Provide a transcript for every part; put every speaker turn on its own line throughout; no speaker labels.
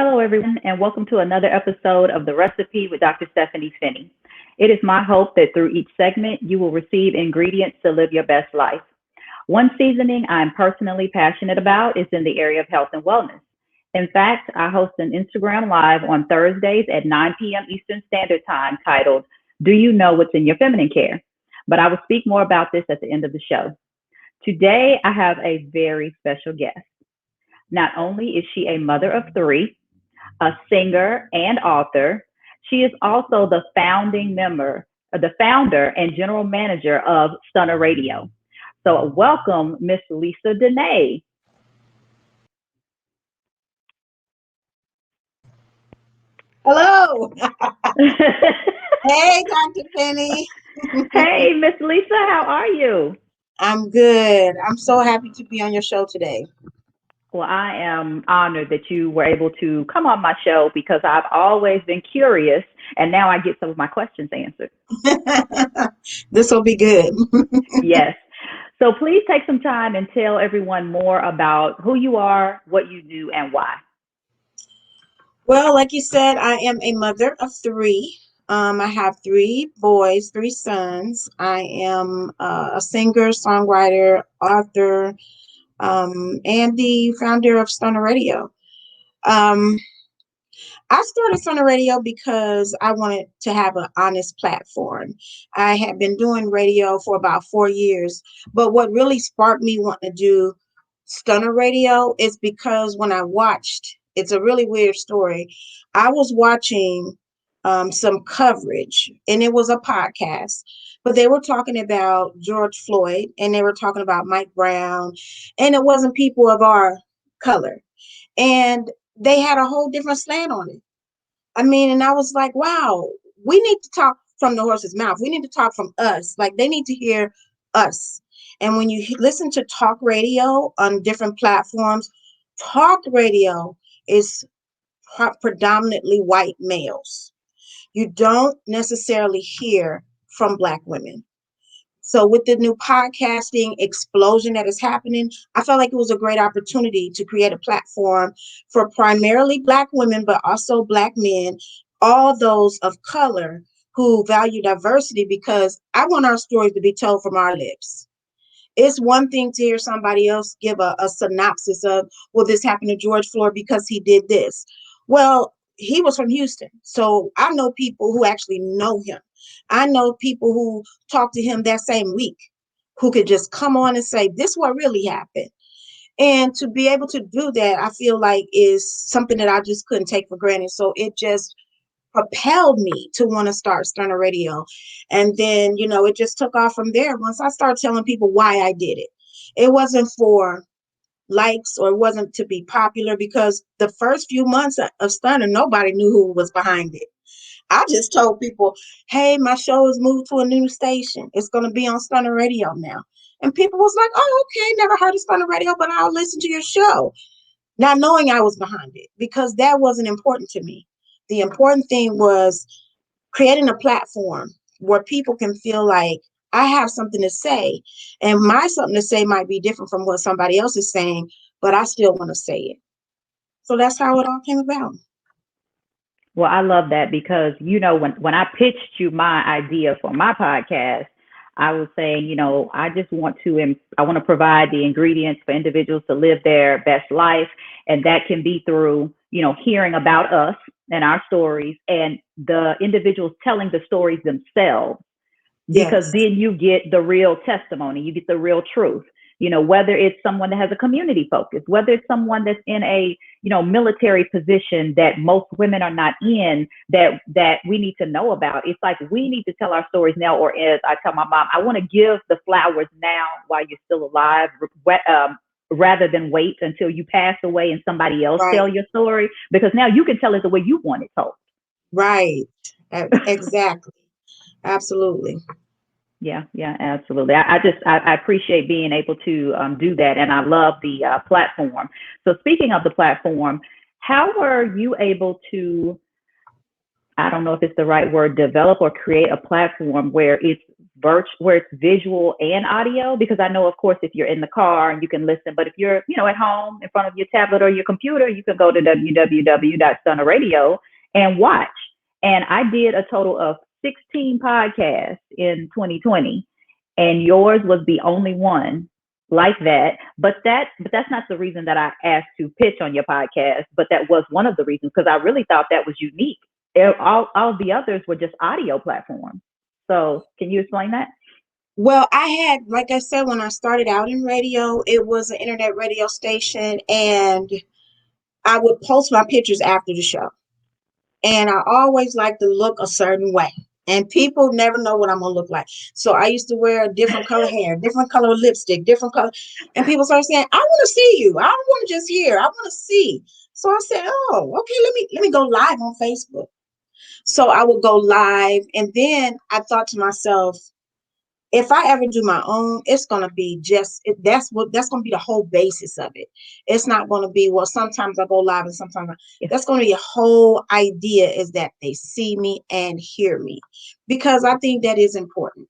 Hello, everyone, and welcome to another episode of The Recipe with Dr. Stephanie Finney. It is my hope that through each segment, you will receive ingredients to live your best life. One seasoning I'm personally passionate about is in the area of health and wellness. In fact, I host an Instagram Live on Thursdays at 9 p.m. Eastern Standard Time titled, Do You Know What's in Your Feminine Care? But I will speak more about this at the end of the show. Today, I have a very special guest. Not only is she a mother of three, a singer and author. She is also the founding member, the founder and general manager of Stunner Radio. So welcome, Miss Lisa Denae.
Hello. Hey, Dr. Penny.
Hey, Miss Lisa, how are you?
I'm good. I'm so happy to be on your show today.
Well, I am honored that you were able to come on my show because I've always been curious and now I get some of my questions answered.
This will be good.
Yes. So please take some time and tell everyone more about who you are, what you do, and why.
Well, like you said, I am a mother of three. I have three boys, three sons. I am a singer, songwriter, author, and the founder of Stunner Radio. Um, I started on the radio because I wanted to have an honest platform. I had been doing radio for about 4 years, but what really sparked me wanting to do Stunner Radio is because when I watched, it's a really weird story. I was watching some coverage, and it was a podcast, but they were talking about George Floyd, and they were talking about Mike Brown, and it wasn't people of our color. And they had a whole different slant on it. I mean, and I was like, wow, we need to talk from the horse's mouth. We need to talk from us. Like they need to hear us. And when you listen to talk radio on different platforms, talk radio is predominantly white males. You don't necessarily hear from Black women. So with the new podcasting explosion that is happening, I felt like it was a great opportunity to create a platform for primarily Black women, but also Black men, all those of color who value diversity, because I want our stories to be told from our lips. It's one thing to hear somebody else give a synopsis of, well, this happened to George Floyd because he did this. Well, he was from Houston. So I know people who actually know him. I know people who talked to him that same week who could just come on and say, this is what really happened. And to be able to do that, I feel like is something that I just couldn't take for granted. So it just propelled me to want to start Stunner Radio. And then, it just took off from there. Once I started telling people why I did it, it wasn't for likes or it wasn't to be popular, because the first few months of Stunner, nobody knew who was behind it. I just told people, hey, my show is moved to a new station. It's going to be on Stunner Radio now. And people was like, oh, okay, never heard of Stunner Radio, but I'll listen to your show. Not knowing I was behind it, because that wasn't important to me. The important thing was creating a platform where people can feel like I have something to say, and my something to say might be different from what somebody else is saying, but I still want to say it. So that's how it all came about.
Well, I love that because, when I pitched you my idea for my podcast, I was saying, I just want to, I want to provide the ingredients for individuals to live their best life. And that can be through, hearing about us and our stories and the individuals telling the stories themselves, because
Yes.
then you get the real testimony, you get the real truth. Whether it's someone that has a community focus, whether it's someone that's in a, military position that most women are not in, that we need to know about. It's like we need to tell our stories now, or as I tell my mom, I want to give the flowers now while you're still alive, rather than wait until you pass away and somebody else
Right.
tell your story, because now you can tell it the way you want it told.
Right. Exactly. Absolutely.
Yeah, absolutely. I appreciate being able to do that, and I love the platform. So speaking of the platform, how were you able to, I don't know if it's the right word, develop or create a platform where it's where it's visual and audio, because I know, of course, if you're in the car and you can listen, but if you're, at home in front of your tablet or your computer, you can go to www.stunnerradio and watch. And I did a total of 16 podcasts in 2020, and yours was the only one like that. But that's not the reason that I asked to pitch on your podcast, but that was one of the reasons, because I really thought that was unique. All the others were just audio platforms. So can you explain that?
Well, I had, like I said, when I started out in radio, it was an internet radio station, and I would post my pictures after the show. And I always like to look a certain way. And people never know what I'm gonna look like. So I used to wear a different color hair, different color lipstick, different color. And people started saying, I want to see you. I don't want to just hear, I want to see. So I said, oh, okay, let me go live on Facebook. So I would go live, and then I thought to myself, if I ever do my own, it's gonna be that's gonna be the whole basis of it. It's not gonna be, well, sometimes I go live and sometimes
Yeah,
that's gonna be a whole idea, is that they see me and hear me, because I think that is important.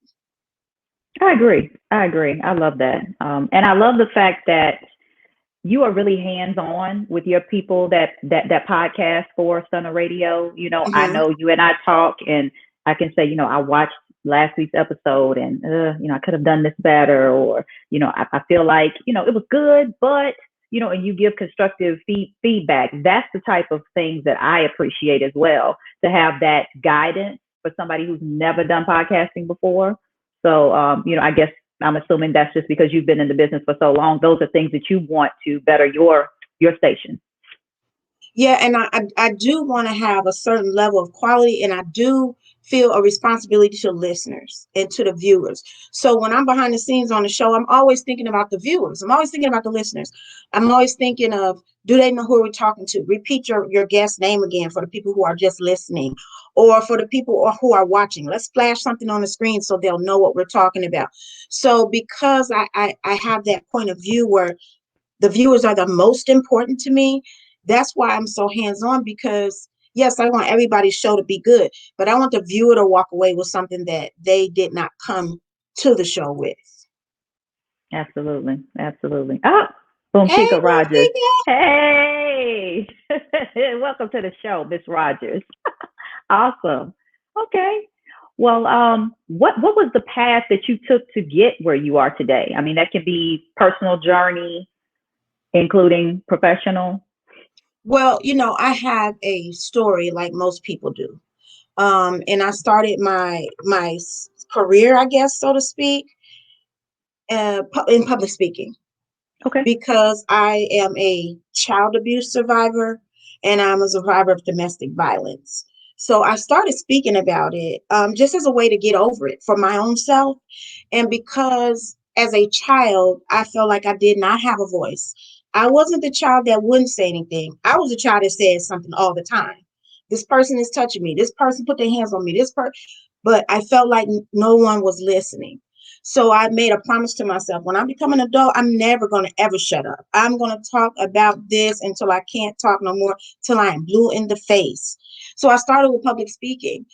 I agree. I agree. I love that. And I love the fact that you are really hands on with your people that podcast for Stunner Radio. I
Hmm.
know you and I talk, and I can say, I watched last week's episode, and I could have done this better, or I feel like it was good, but and you give constructive feedback. That's the type of things that I appreciate as well, to have that guidance for somebody who's never done podcasting before. So, I guess I'm assuming that's just because you've been in the business for so long. Those are things that you want to better your station.
Yeah, and I do want to have a certain level of quality, and I do feel a responsibility to listeners and to the viewers. So when I'm behind the scenes on the show, I'm always thinking about the viewers. I'm always thinking about the listeners. I'm always thinking of, do they know who we're talking to? Repeat your guest name again for the people who are just listening, or for the people who are watching. Let's flash something on the screen so they'll know what we're talking about. So because I have that point of view where the viewers are the most important to me. That's why I'm so hands on, because yes, I want everybody's show to be good, but I want the viewer to walk away with something that they did not come to the show with.
Absolutely. Absolutely. Oh, Boom
Hey,
Chica Rogers.
Bonfica.
Hey, welcome to the show, Miss Rogers. Awesome. Okay. Well, what was the path that you took to get where you are today? I mean, that can be personal journey, including professional.
Well, I have a story like most people do. And I started my career, I guess, so to speak, in public speaking,
Okay.
because I am a child abuse survivor and I'm a survivor of domestic violence. So I started speaking about it, just as a way to get over it for my own self. And because as a child, I felt like I did not have a voice. I wasn't the child that wouldn't say anything. I was a child that said something all the time. This person is touching me. This person put their hands on me. But I felt like no one was listening. So I made a promise to myself, when I become an adult, I'm never going to ever shut up. I'm going to talk about this until I can't talk no more, till I am blue in the face. So I started with public speaking.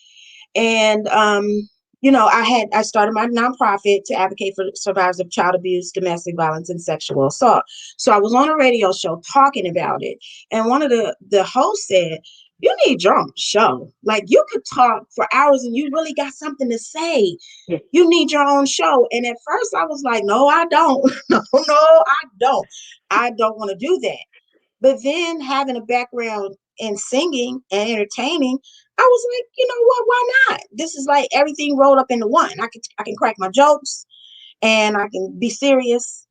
And I started my nonprofit to advocate for survivors of child abuse, domestic violence, and sexual assault. So I was on a radio show talking about it, and one of the hosts said, "You need your own show. Like, you could talk for hours, and you really got something to say.
Yes.
You need your own show." And at first, I was like, "No, I don't. No, I don't. I don't want to do that." But then, having a background in singing and entertaining, I was like, you know what? Why not? This is like everything rolled up into one. I can crack my jokes, and I can be serious,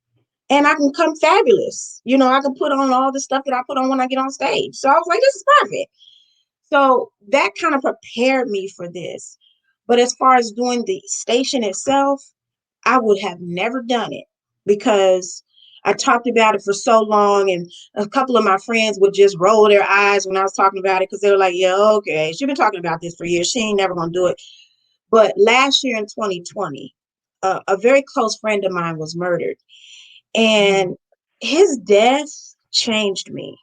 and I can come fabulous. I can put on all the stuff that I put on when I get on stage. So I was like, this is perfect. So that kind of prepared me for this. But as far as doing the station itself, I would have never done it, because I talked about it for so long, and a couple of my friends would just roll their eyes when I was talking about it, because they were like, "Yeah, okay, she's been talking about this for years. She ain't never gonna do it." But last year in 2020, a very close friend of mine was murdered, and his death changed me.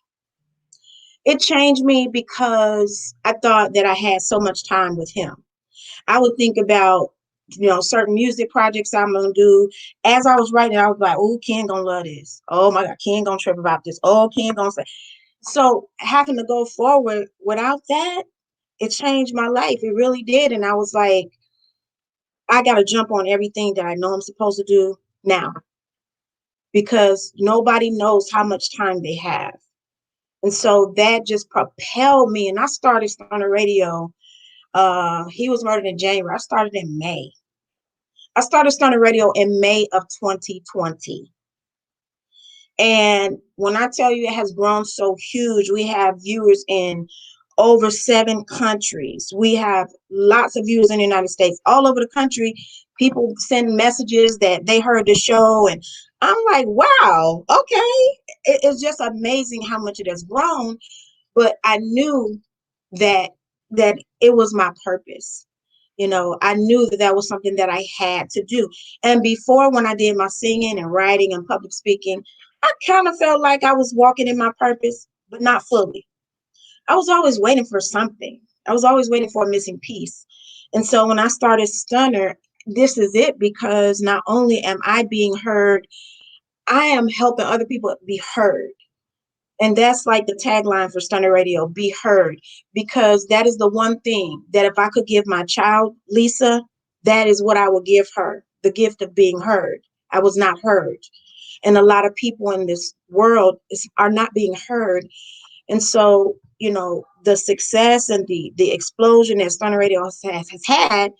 It changed me because I thought that I had so much time with him. I would think about certain music projects I'm gonna do. As I was writing, I was like, oh, Ken gonna love this. Oh my God, Ken gonna trip about this. Oh, Ken gonna say. So having to go forward without that, it changed my life. It really did. And I was like, I gotta jump on everything that I know I'm supposed to do now because nobody knows how much time they have. And so that just propelled me. And I started on the radio. He was murdered in January. I started in May. I started Stunner Radio in May of 2020. And when I tell you it has grown so huge, we have viewers in over 7 countries. We have lots of viewers in the United States, all over the country. People send messages that they heard the show, and I'm like, wow, okay. It's just amazing how much it has grown. But I knew that it was my purpose. I knew that that was something that I had to do. And before, when I did my singing and writing and public speaking, I kind of felt like I was walking in my purpose, but not fully. I was always waiting for something. I was always waiting for a missing piece. And so when I started Stunner, this is it, because not only am I being heard, I am helping other people be heard. And that's like the tagline for Stunner Radio, be heard, because that is the one thing that if I could give my child, Lisa, that is what I would give her, the gift of being heard. I was not heard. And a lot of people in this world are not being heard. And so, the success and the explosion that Stunner Radio has had,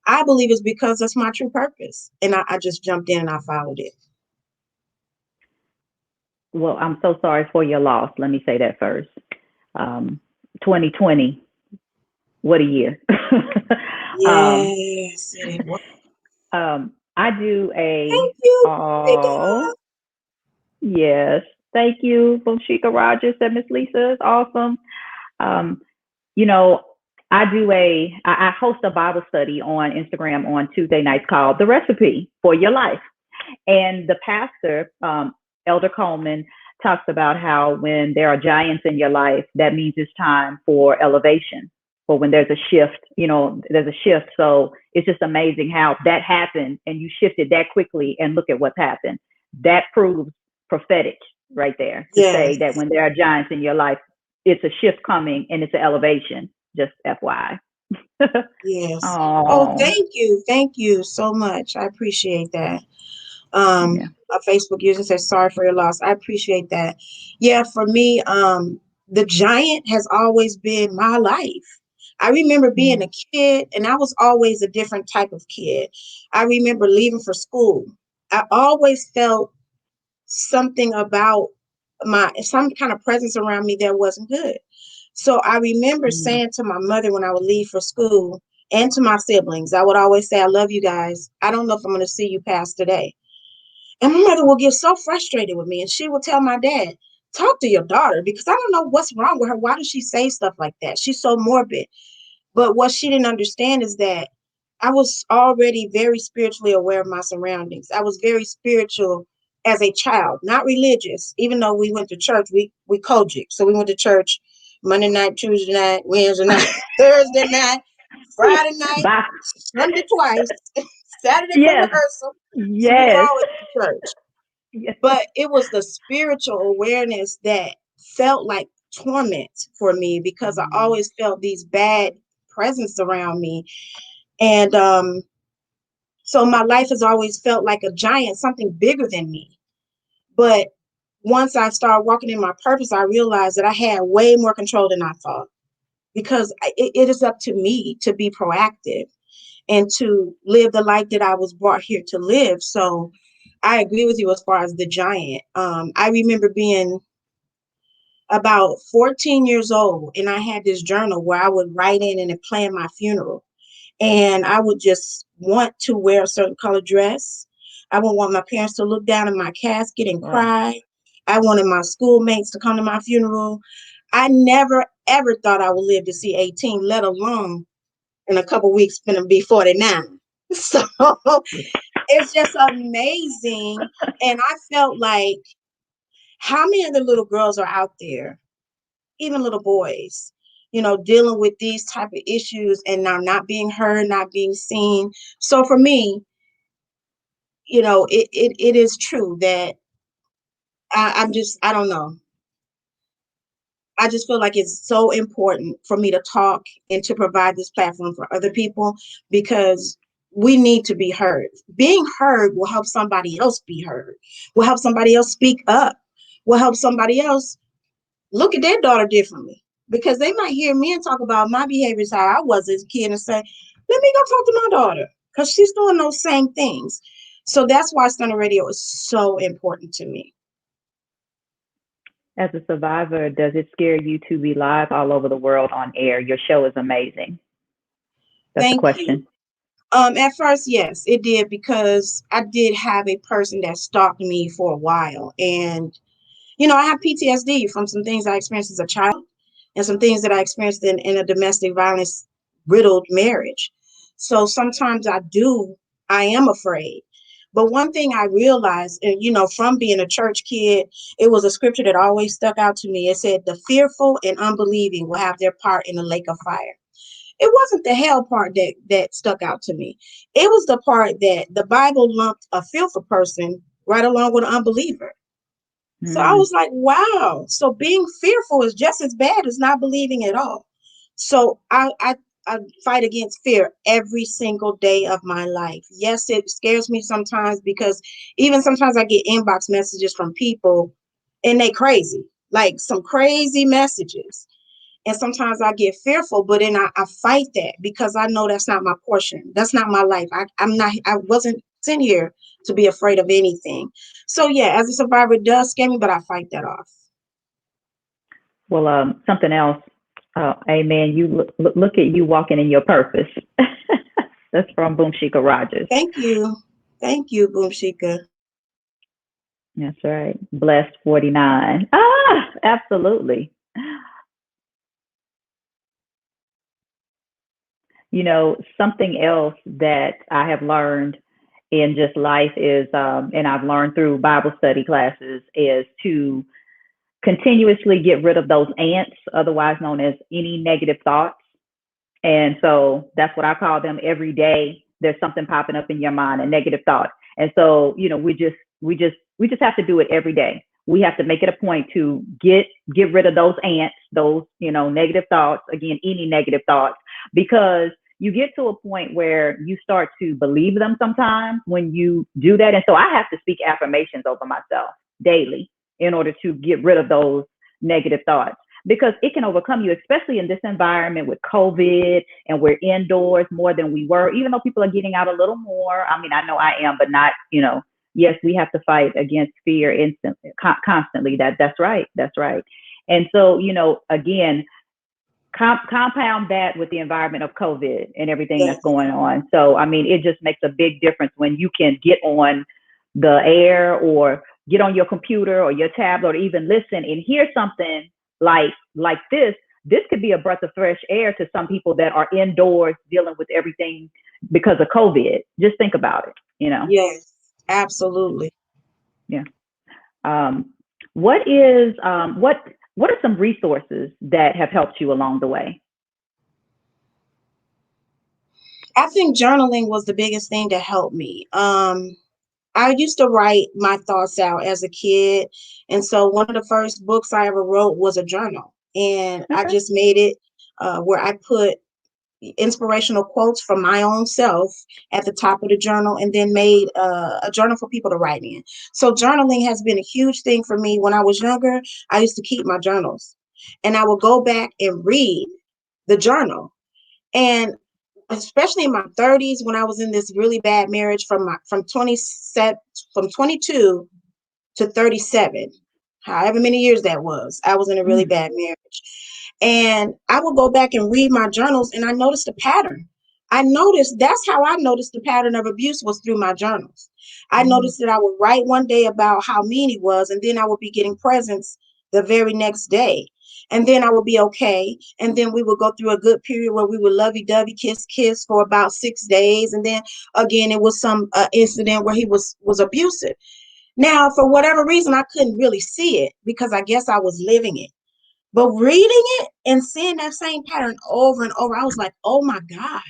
I believe is because that's my true purpose. And I just jumped in and I followed it.
Well, I'm so sorry for your loss. Let me say that first. Um, 2020, what a year. um,
Yes, it was.
I do
Thank
a,
you.
oh, yes, thank you from Sheikah Rogers and Miss Lisa is awesome. Um, you know, I host a Bible study on Instagram on Tuesday nights called The Recipe for Your Life. And the pastor, Elder Coleman, talks about how when there are giants in your life, that means it's time for elevation. Or when there's a shift, there's a shift. So it's just amazing how that happened and you shifted that quickly and look at what's happened. That proves prophetic right there to say that
Yes.
when there are giants in your life, it's a shift coming and it's an elevation. Just FYI.
Yes. Oh,
Oh,
thank you. Thank you so much. I appreciate that.
yeah.
A Facebook user says, sorry for your loss. I appreciate that. Yeah, for me, the giant has always been my life. I remember being a
Mm,
kid, and I was always a different type of kid. I remember leaving for school. I always felt something about some kind of presence around me that wasn't good. So I remember
mm,
saying to my mother when I would leave for school, and to my siblings, I would always say, I love you guys. I don't know if I'm going to see you past today. And my mother will get so frustrated with me, and she will tell my dad, talk to your daughter, because I don't know what's wrong with her. Why does she say stuff like that? She's so morbid. But what she didn't understand is that I was already very spiritually aware of my surroundings. I was very spiritual as a child, not religious. Even though we went to church, we Kojic. So we went to church Monday night, Tuesday night, Wednesday night, Thursday night,
yeah.
Friday night,
Bye.
Sunday twice, Saturday for
Yes.
rehearsal. So we was
Yes.
always in church.
Yes.
But it was the spiritual awareness that felt like torment for me, because I
Mm,
always felt these bad presence around me. And so my life has always felt like a giant, something bigger than me. But once I started walking in my purpose, I realized that I had way more control than I thought, because it is up to me to be proactive and to live the life that I was brought here to live. So I agree with you as far as the giant. I remember being about 14 years old, and I had this journal where I would write in and plan my funeral. And I would just want to wear a certain color dress. I would want my parents to look down at my casket and
wow.
cry. I wanted my schoolmates to come to my funeral. I never ever thought I would live to see 18, let alone in a couple weeks gonna be 49. So it's just amazing. And I felt like, how many of the little girls are out there, even little boys, dealing with these type of issues and now not being heard, not being seen. So for me, it is true that I don't know. I just feel like it's so important for me to talk and to provide this platform for other people because we need to be heard. Being heard will help somebody else be heard, will help somebody else speak up, will help somebody else look at their daughter differently because they might hear me and talk about my behaviors, how I was as a kid, and say, let me go talk to my daughter because she's doing those same things. So that's why Stunner Radio is so important to me.
As a survivor, does it scare you to be live all over the world on air? Your show is amazing. That's the
Thank you.
question.
At first, yes, it did because I did have a person that stalked me for a while. And, I have PTSD from some things I experienced as a child and some things that I experienced in a domestic violence riddled marriage. So sometimes I am afraid. But one thing I realized, and, from being a church kid, it was a scripture that always stuck out to me. It said, the fearful and unbelieving will have their part in the lake of fire. It wasn't the hell part that stuck out to me. It was the part that the Bible lumped a fearful person right along with an unbeliever. So I
Mm.
was like, wow. So being fearful is just as bad as not believing at all. So I fight against fear every single day of my life. Yes, it scares me sometimes because even sometimes I get inbox messages from people and they crazy, like some crazy messages. And sometimes I get fearful, but then I fight that because I know that's not my portion. That's not my life. I wasn't sent here to be afraid of anything. So yeah, as a survivor, it does scare me, but I fight that off.
Well, something else. Amen. You look at you walking in your purpose. That's from Boom Shika Rogers.
Thank you. Thank you, Boom Shika.
That's right. Blessed 49. Ah, absolutely. Something else that I have learned in just life is, and I've learned through Bible study classes, is to continuously get rid of those ants, otherwise known as any negative thoughts. And so that's what I call them. Every day there's something popping up in your mind, a negative thought. And so, we just have to do it every day. We have to make it a point to get rid of those ants, those, negative thoughts, again, any negative thoughts, because you get to a point where you start to believe them sometimes when you do that. And so I have to speak affirmations over myself daily in order to get rid of those negative thoughts because it can overcome you, especially in this environment with COVID and we're indoors more than we were, even though people are getting out a little more. I mean, I know I am, but not, yes, we have to fight against fear instantly, constantly. That's right. That's right. And so, again, compound that with the environment of COVID and everything that's
Yes.
going on. So, I mean, it just makes a big difference when you can get on the air or get on your computer or your tablet or even listen and hear something like this. This could be a breath of fresh air to some people that are indoors dealing with everything because of COVID. Just think about it.
Yes, absolutely.
Yeah. Um, what are some resources that have helped you along the way?
I think journaling was the biggest thing to help me. I used to write my thoughts out as a kid. And so one of the first books I ever wrote was a journal. And I
Okay.
just made it where I put inspirational quotes from my own self at the top of the journal and then made a journal for people to write in. So journaling has been a huge thing for me. When I was younger, I used to keep my journals and I would go back and read the journal. And especially in my 30s when I was in this really bad marriage from 27 from 22 to 37, however many years that was, I was in a really
Mm.
bad marriage. And I would go back and read my journals and I noticed a pattern. I noticed that's how I noticed the pattern of abuse was through my journals. I
Mm.
noticed that I would write one day about how mean he was, and then I would be getting presents the very next day. And then I would be okay. And then we would go through a good period where we would lovey dovey, kiss for about 6 days. And then again, it was some incident where he was abusive. Now, for whatever reason, I couldn't really see it because I guess I was living it. But reading it And seeing that same pattern over and over, I was like, oh my God,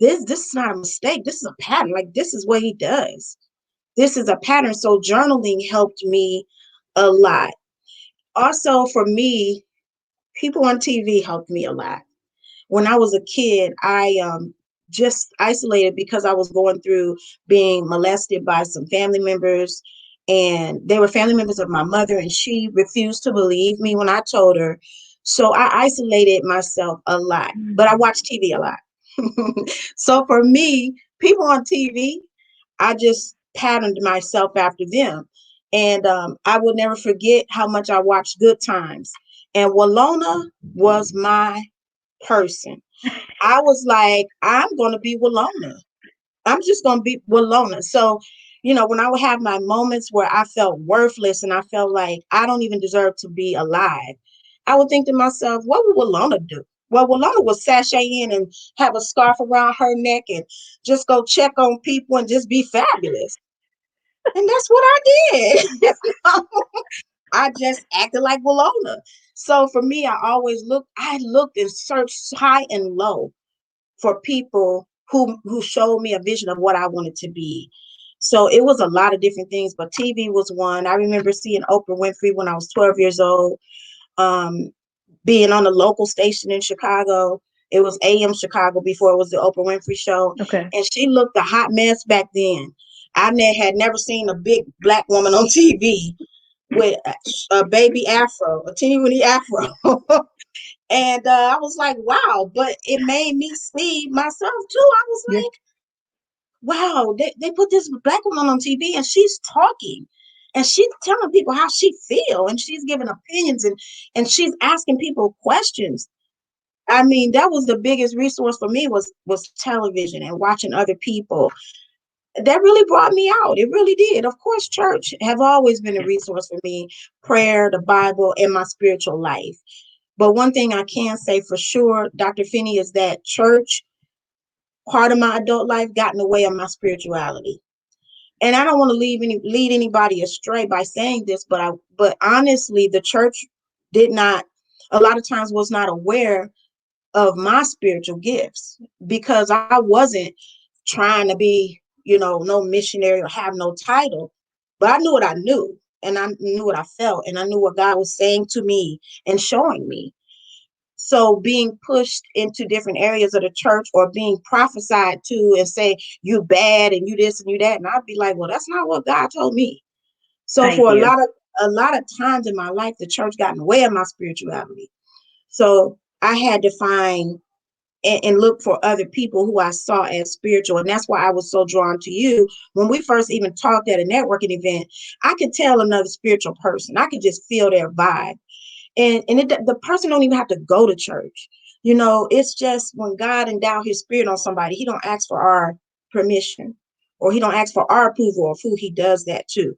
this is not a mistake. This is a pattern. Like, this is what he does. This is a pattern. So journaling helped me a lot. Also, for me, people on TV helped me a lot. When I was a kid, I just isolated because I was going through being molested by some family members. And they were family members of my mother, and she refused to believe me when I told her. So I isolated myself a lot, but I watched TV a lot. So for me, people on TV, I just patterned myself after them. And I will never forget how much I watched Good Times. And Walona was my person. I was like, I'm going to be Walona. I'm just going to be Walona. So, when I would have my moments where I felt worthless and I felt like I don't even deserve to be alive, I would think to myself, what would Walona do? Well, Walona would sashay in and have a scarf around her neck and just go check on people and just be fabulous. And that's what I did. I just acted like Walona. So for me, I looked and searched high and low for people who showed me a vision of what I wanted to be. So it was a lot of different things, but TV was one. I remember seeing Oprah Winfrey when I was 12 years old, being on a local station in Chicago. It was AM Chicago before it was the Oprah Winfrey Show.
Okay.
And she looked a hot mess back then. Had never seen a big black woman on TV with a baby afro, a teeny weeny afro. And I was like, wow, but it made me see myself too. I was
Yeah.
like, wow, they put this black woman on TV and she's talking and she's telling people how she feel and she's giving opinions and she's asking people questions. I mean, that was the biggest resource for me was television and watching other people. That really brought me out. It really did. Of course, church have always been a resource for me, prayer, the Bible, and my spiritual life. But one thing I can say for sure, Dr. Finney, is that church, part of my adult life, got in the way of my spirituality. And I don't want to lead anybody astray by saying this, but honestly, the church did not, a lot of times was not aware of my spiritual gifts because I wasn't trying to be, no missionary or have no title, but I knew what I knew and I knew what I felt and I knew what God was saying to me and showing me. So being pushed into different areas of the church or being prophesied to and say, you bad and you this and you that. And I'd be like, well, that's not what God told me. So
Thank
for
you.
a lot of times in my life, the church got in the way of my spirituality. So I had to find and look for other people who I saw as spiritual. And that's why I was so drawn to you. When we first even talked at a networking event, I could tell another spiritual person. I could just feel their vibe. The person don't even have to go to church. It's just when God endow his spirit on somebody, he don't ask for our permission or he don't ask for our approval of who he does that to.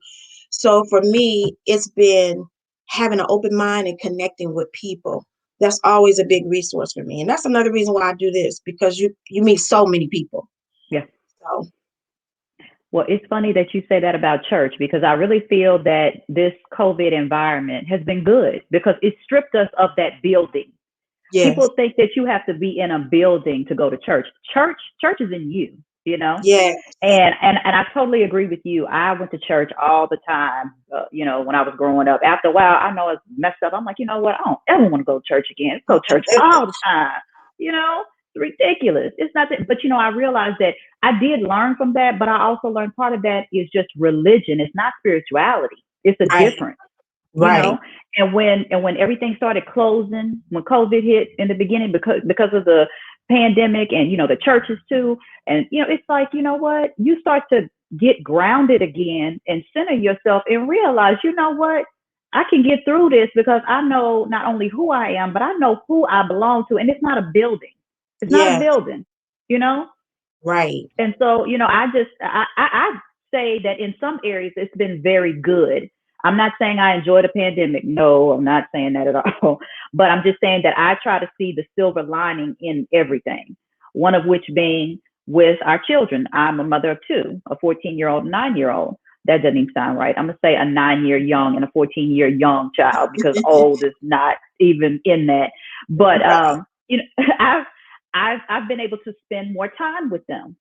So for me, it's been having an open mind and connecting with people. That's always a big resource for me. And that's another reason why I do this, because you meet so many people.
Yeah.
So
Well, it's funny that you say that about church because I really feel that this COVID environment has been good because it stripped us of that building.
yes,
People think that you have to be in a building to go to church. Church is in you, you know?
yes,
And I totally agree with you. I went to church all the time, when I was growing up. After a while, I know it's messed up. I'm like, you know what? I don't ever want to go to church again. Let's go to church all the time. It's ridiculous. It's not that, but I realized that I did learn from that, but I also learned part of that is just religion. It's not spirituality. It's a
right,
difference, you
right,
know. And when everything started closing, when COVID hit in the beginning, because of the pandemic and the churches too, and it's like, you know what, you start to get grounded again and center yourself and realize, you know what, I can get through this because I know not only who I am, but I know who I belong to, and it's not a building. It's not a
yes,
building, you know.
right,
And so, I say that in some areas it's been very good. I'm not saying I enjoy the pandemic. No, I'm not saying that at all. But I'm just saying that I try to see the silver lining in everything. One of which being with our children. I'm a mother of two, a 14-year-old, 9-year-old. That doesn't even sound right. I'm gonna say a 9-year young and a 14-year young child because old is not even in that. But
Right.
you know, I've been able to spend more time with them,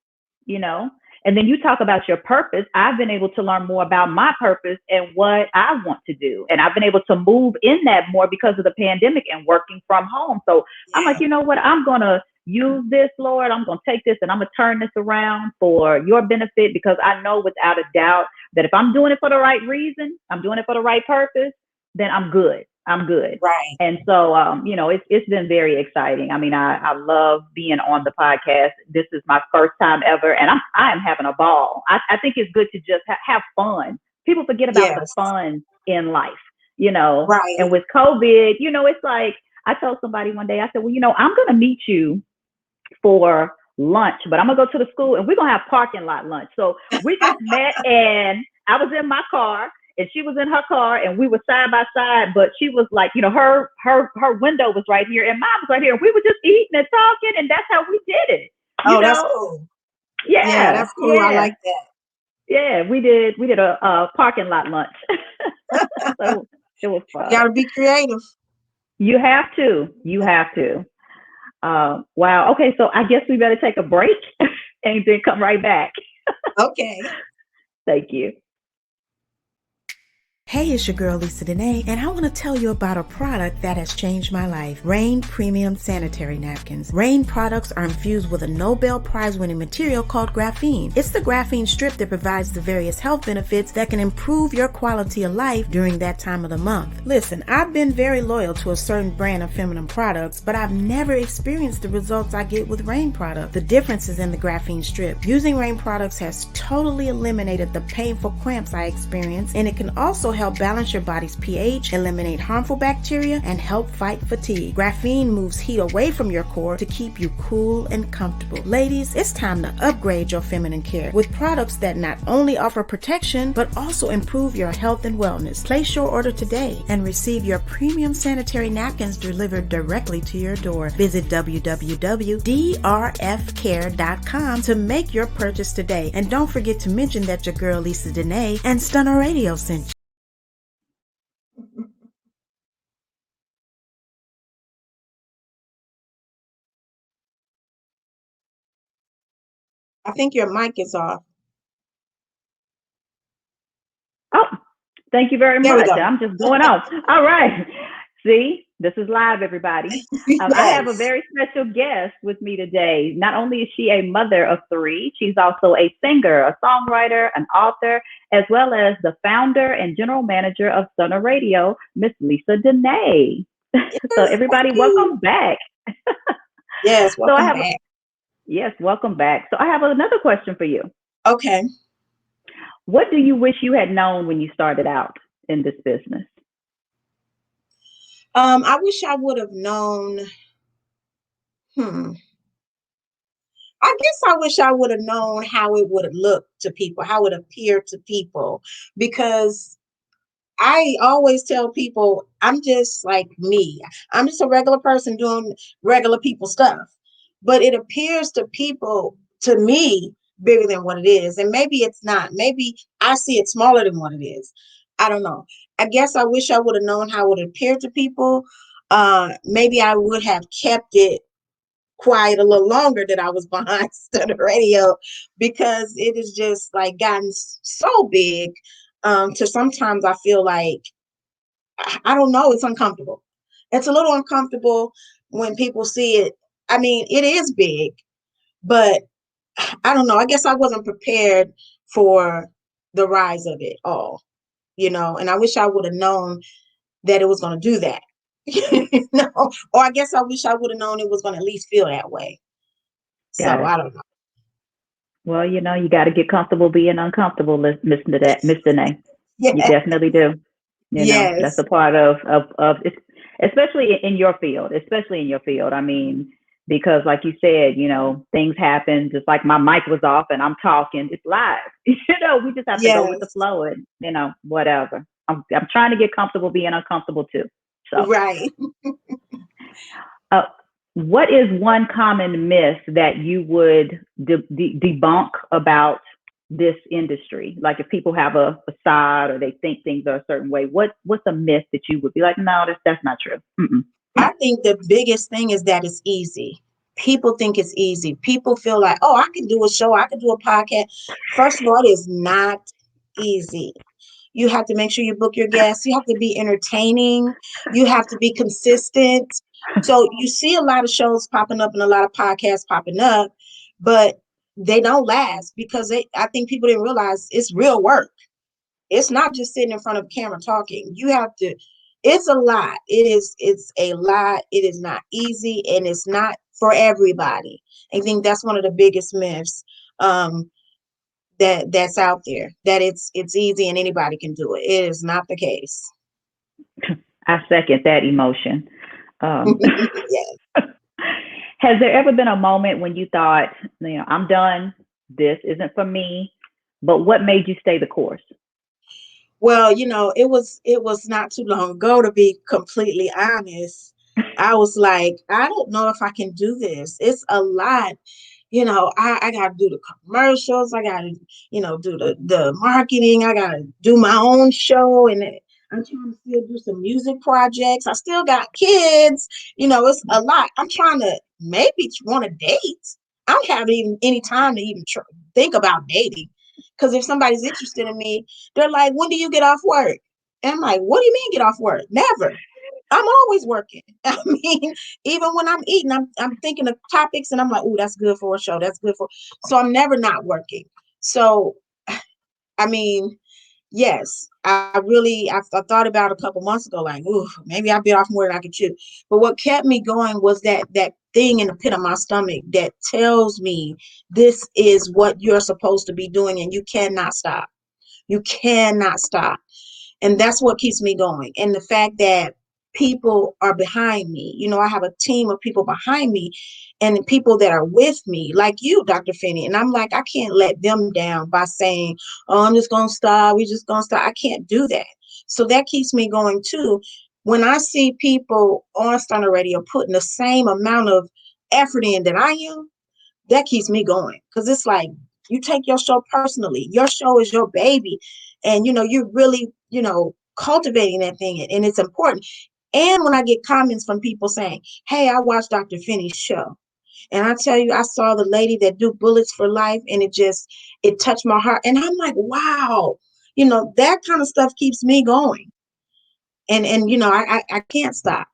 you know. And then you talk about your purpose. I've been able to learn more about my purpose and what I want to do. And I've been able to move in that more because of the pandemic and working from home. So I'm like,
Yeah.
you know what? I'm going to use this, Lord. I'm going to take this and I'm going to turn this around for your benefit, because I know without a doubt that if I'm doing it for the right reason, I'm doing it for the right purpose, then I'm good. I'm good.
Right.
And so, you know, it's been very exciting. I mean, I love being on the podcast. This is my first time ever, and I'm having a ball. I think it's good to just have fun. People forget about the
Yes.
fun in life, you know. And
Right.
with COVID, you know, it's like I told somebody one day, I said, well, you know, I'm going to meet you for lunch, but I'm gonna go to the school and we're gonna have parking lot lunch. So we just met, and I was in my car and she was in her car and we were side by side, but she was like, you know, her window was right here and mine was right here. And we were just eating and talking, and that's how we did it. You
Oh, that's
know?
cool. Yeah,
Yeah,
that's cool. I
yeah,
like that.
yeah. We did a parking lot lunch. So it was fun.
Got to be creative.
You have to. You have to. Wow. Okay, so I guess we better take a break and then come right back.
Okay.
Thank you.
Hey, it's your girl Lisa Denae, and I want to tell you about a product that has changed my life. Rain Premium Sanitary Napkins. Rain products are infused with a Nobel Prize-winning material called graphene. It's the graphene strip that provides the various health benefits that can improve your quality of life during that time of the month. Listen, I've been very loyal to a certain brand of feminine products, but I've never experienced the results I get with Rain products. The difference is in the graphene strip. Using Rain products has totally eliminated the painful cramps I experience, and it can also help balance your body's pH, eliminate harmful bacteria, and help fight fatigue. Graphene moves heat away from your core to keep you cool and comfortable. Ladies, it's time to upgrade your feminine care with products that not only offer protection, but also improve your health and wellness. Place your order today and receive your premium sanitary napkins delivered directly to your door. Visit www.drfcare.com to make your purchase today. And don't forget to mention that your girl Lisa Denae and Stunner Radio sent you.
I think your mic is off.
Oh, thank you very
There we
much.
go.
I'm just going off. All right. See, this is live, everybody. I have a
Yes.
very special guest with me today. Not only is she a mother of three, she's also a singer, a songwriter, an author, as well as the founder and general manager of Stunner Radio, Miss Lisa Denae. So,
Yes. Thank
everybody,
you.
welcome back.
Yes.
So, I
Welcome
have,
back.
yes, welcome back. So, I have another question for you.
Okay.
What do you wish you had known when you started out in this business?
I wish I would have known. Hmm. I guess I wish I would have known how it would look to people, how it appeared to people, because I always tell people I'm just like me. I'm just a regular person doing regular people stuff. But it appears to people, to me, bigger than what it is. And maybe it's not. Maybe I see it smaller than what it is. I don't know. I guess I wish I would have known how it appeared to people. Maybe I would have kept it quiet a little longer that I was behind the radio, because it is just like gotten so big, to sometimes I feel like I don't know, it's uncomfortable. It's a little uncomfortable when people see it. I mean, it is big, but I don't know. I guess I wasn't prepared for the rise of it all, and I wish I would have known that it was going to do that. Or I guess I wish I would have known it was going to at least feel that way.
Got
So
it.
I don't know.
Well, you know, you got to get comfortable being uncomfortable, Miss Danae. You
Yeah.
definitely do. You know, that's a
Yes.
part of especially in your field, especially in your field. I mean, because like you said, you know, things happen. Just like my mic was off and I'm talking, it's live. You know, we just have to go with the
Yes.
flow and whatever. I'm trying to get comfortable being uncomfortable too. So,
Right.
uh, what is one common myth that you would debunk about this industry? Like if people have a facade or they think things are a certain way, what's a myth that you would be like, no, that's not true. Mm-mm.
I think the biggest thing is that it's easy. People think it's easy. People feel like, oh, I can do a show, I can do a podcast. First of all, it is not easy. You have to make sure you book your guests. You have to be entertaining. You have to be consistent. So you see a lot of shows popping up and a lot of podcasts popping up, but they don't last because I think people didn't realize it's real work. It's not just sitting in front of a camera talking. You have to, it's a lot. It's a lot. It is not easy and it's not for everybody. I think that's one of the biggest myths that's out there, that it's easy and anybody can do it. It is not the case.
I second that emotion. Um,
Yes.
has there ever been a moment when you thought, I'm done, this isn't for me, but what made you stay the course?
Well, it was not too long ago, to be completely honest. I was like, I don't know if I can do this. It's a lot. I got to do the commercials. I got to, do the marketing. I got to do my own show. And I'm trying to still do some music projects. I still got kids. It's a lot. I'm trying to maybe want to date. I don't have even any time to even think about dating. Because if somebody's interested in me, they're like, when do you get off work? And I'm like, what do you mean get off work? Never. I'm always working. I mean, even when I'm eating, I'm thinking of topics and I'm like, oh, that's good for a show. That's good for. So I'm never not working. So, I mean, yes, I thought about a couple months ago, like, ooh, maybe I bit off more than I could chew. But what kept me going was that thing in the pit of my stomach that tells me this is what you're supposed to be doing and you cannot stop. You cannot stop. And that's what keeps me going. And the fact that people are behind me, I have a team of people behind me and people that are with me, like you, Dr. Finney. And I'm like, I can't let them down by saying, oh, I'm just going to stop. We're just going to stop. I can't do that. So that keeps me going too. When I see people on Stunner Radio putting the same amount of effort in that I am, that keeps me going, because it's like you take your show personally. Your show is your baby, and you're really cultivating that thing, and it's important. And when I get comments from people saying, hey, I watched Dr. Finney's show, and I tell you, I saw the lady that do bullets for life, and it touched my heart, and I'm like, wow, that kind of stuff keeps me going, and I can't stop.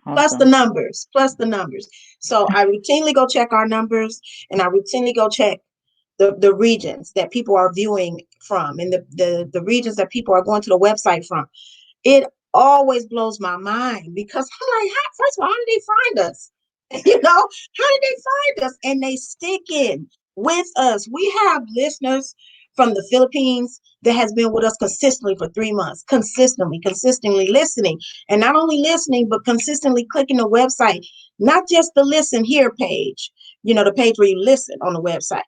Awesome.
Plus the numbers. So I routinely go check our numbers, and I routinely go check the regions that people are viewing from, and the regions that people are going to the website from. It always blows my mind, because I'm like, first of all, how did they find us? How did they find us? And they stick in with us. We have listeners from the Philippines that has been with us consistently for 3 months, consistently listening. And not only listening, but consistently clicking the website, not just the listen here page, the page where you listen on the website.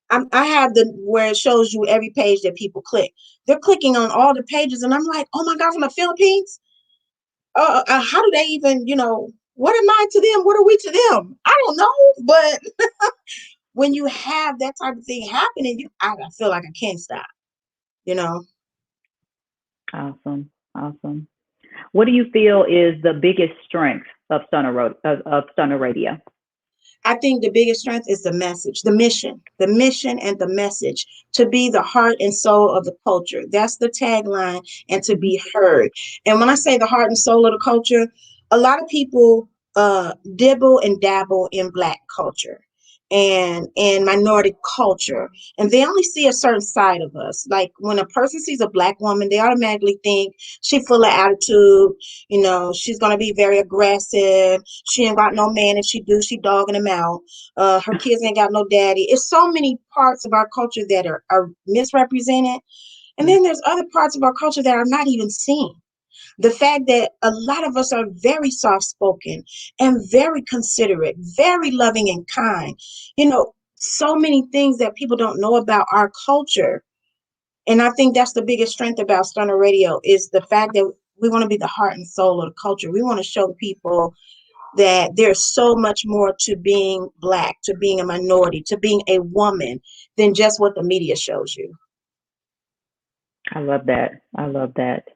I have where it shows you every page that people click. They're clicking on all the pages, and I'm like, oh my God, from the Philippines? How do they even, what am I to them? What are we to them? I don't know. But when you have that type of thing happening, I feel like I can't stop, you know.
Awesome. Awesome. What do you feel is the biggest strength of Stunner Radio?
I think the biggest strength is the message, the mission and the message, to be the heart and soul of the culture. That's the tagline, and to be heard. And when I say the heart and soul of the culture, a lot of people dibble and dabble in Black culture and minority culture, and they only see a certain side of us. Like when a person sees a Black woman, they automatically think she's full of attitude, she's going to be very aggressive, she ain't got no man, and she do, she dogging him out, her kids ain't got no daddy. It's so many parts of our culture that are misrepresented, and then there's other parts of our culture that are not even seen. The fact that a lot of us are very soft spoken and very considerate, very loving and kind. So many things that people don't know about our culture. And I think that's the biggest strength about Stunner Radio, is the fact that we want to be the heart and soul of the culture. We want to show people that there's so much more to being Black, to being a minority, to being a woman, than just what the media shows you.
I love that. I love that.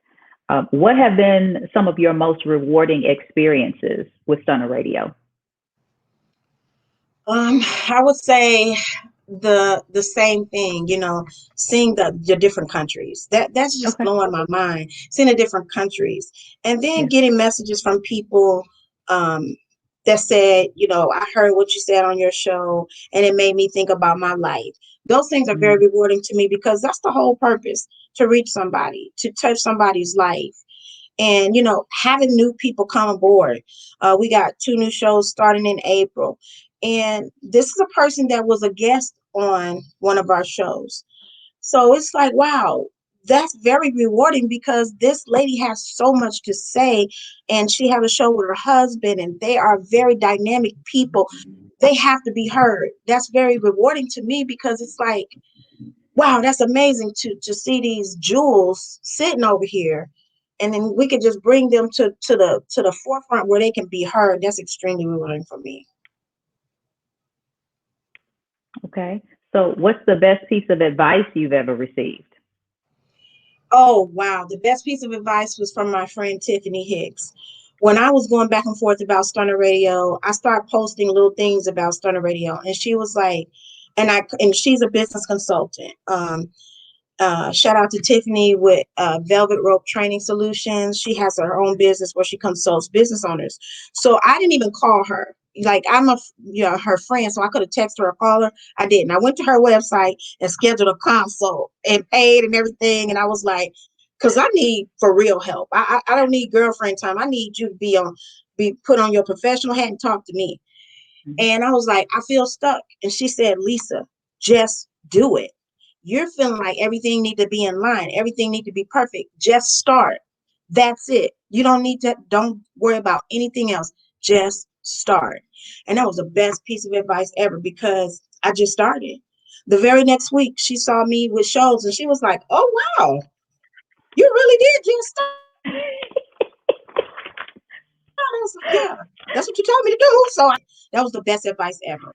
What have been some of your most rewarding experiences with Stunner Radio?
I would say the same thing, seeing the different countries. That's just
Okay.
blowing my mind, seeing the different countries. And then
Yeah.
getting messages from people um that said, I heard what you said on your show and it made me think about my life. Those things are very
Mhm.
rewarding to me because that's the whole purpose, to reach somebody, to touch somebody's life. And having new people come aboard. We got 2 new shows starting in April, and this is a person that was a guest on one of our shows. So it's like, wow, that's very rewarding because this lady has so much to say, and she has a show with her husband, and they are very dynamic people. They have to be heard. That's very rewarding to me because it's like, wow, that's amazing to see these jewels sitting over here. And then we could just bring them to the forefront where they can be heard. That's extremely rewarding for me.
Okay. So, what's the best piece of advice you've ever received?
Oh, wow. The best piece of advice was from my friend Tiffany Hicks. When I was going back and forth about Stunner Radio, I started posting little things about Stunner Radio. And she was like, and she's a business consultant. Shout out to Tiffany with Velvet Rope Training Solutions. She has her own business where she consults business owners. So I didn't even call her. Like I'm her friend, so I could have texted her or called her. I didn't. I went to her website and scheduled a consult and paid and everything. And I was like, because I need for real help. I don't need girlfriend time. I need you to be put on your professional hat and talk to me.
Mhm.
And I was like, I feel stuck. And she said, Lisa, just do it. You're feeling like everything need to be in line. Everything need to be perfect. Just start. That's it. You don't worry about anything else. Just start. And that was the best piece of advice ever because I just started. The very next week, she saw me with shows and she was like, oh, wow, you really did just start. I was like, yeah, that's what you told me to do. That was the best advice ever.